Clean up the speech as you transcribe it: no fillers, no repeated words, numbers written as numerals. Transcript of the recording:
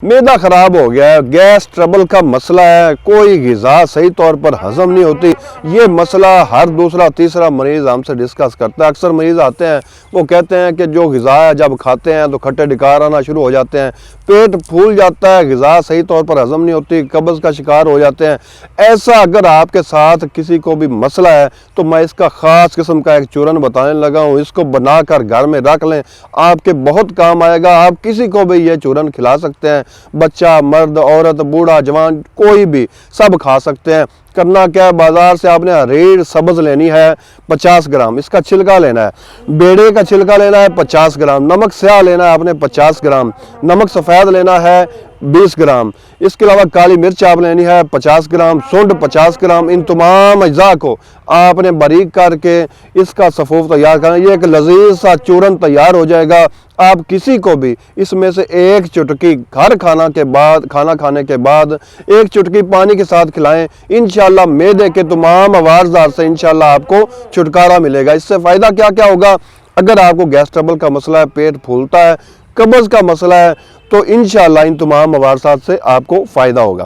मैदा खराब हो गया है, गैस ट्रबल का मसला है, कोई ग़िज़ा सही तौर पर हज़म नहीं होती। ये मसला हर दूसरा तीसरा मरीज़ हमसे डिस्कस करता है। अक्सर मरीज़ आते हैं, वो कहते हैं कि जो ग़िज़ा है जब खाते हैं तो खट्टे ढिकार आना शुरू हो जाते हैं, पेट फूल जाता है, ग़िज़ा सही तौर पर हज़म नहीं होती, कब्ज़ का शिकार हो जाते हैं। ऐसा अगर आपके साथ किसी को भी मसला है तो मैं इसका ख़ास किस्म का एक चूरन बताने लगा हूँ। इसको बनाकर घर में रख लें, आपके बहुत काम आएगा। आप किसी को भी ये चूरन खिला सकते हैं, बच्चा, मर्द, औरत, बूढ़ा, जवान, कोई भी, सब खा सकते हैं। करना क्या है, बाजार से आपने हरीर सब्ज़ लेनी है 50 ग्राम, इसका छिलका लेना है। बेड़े का छिलका लेना है 50 ग्राम। नमक स्याह लेना है आपने 50 ग्राम। नमक सफ़ेद लेना है 20 ग्राम। इसके अलावा काली मिर्च आप लेनी है 50 ग्राम, सूंड 50 ग्राम। इन तमाम अज्जा को आपने बारीक करके इसका सफ़ूफ तैयार करना। ये एक लजीज सा चूरन तैयार हो जाएगा। आप किसी को भी इसमें से एक चुटकी हर खाना खाने के बाद एक चुटकी पानी के साथ खिलाएं। इंशाल्लाह मैदे के तमाम अवारदात से इंशाल्लाह आपको छुटकारा मिलेगा। इससे फ़ायदा क्या क्या होगा? अगर आपको गैस ट्रबल का मसला है, पेट फूलता है, कब्ज़ का मसला है, तो इंशाल्लाह इन तमाम अवारदात से आपको फ़ायदा होगा।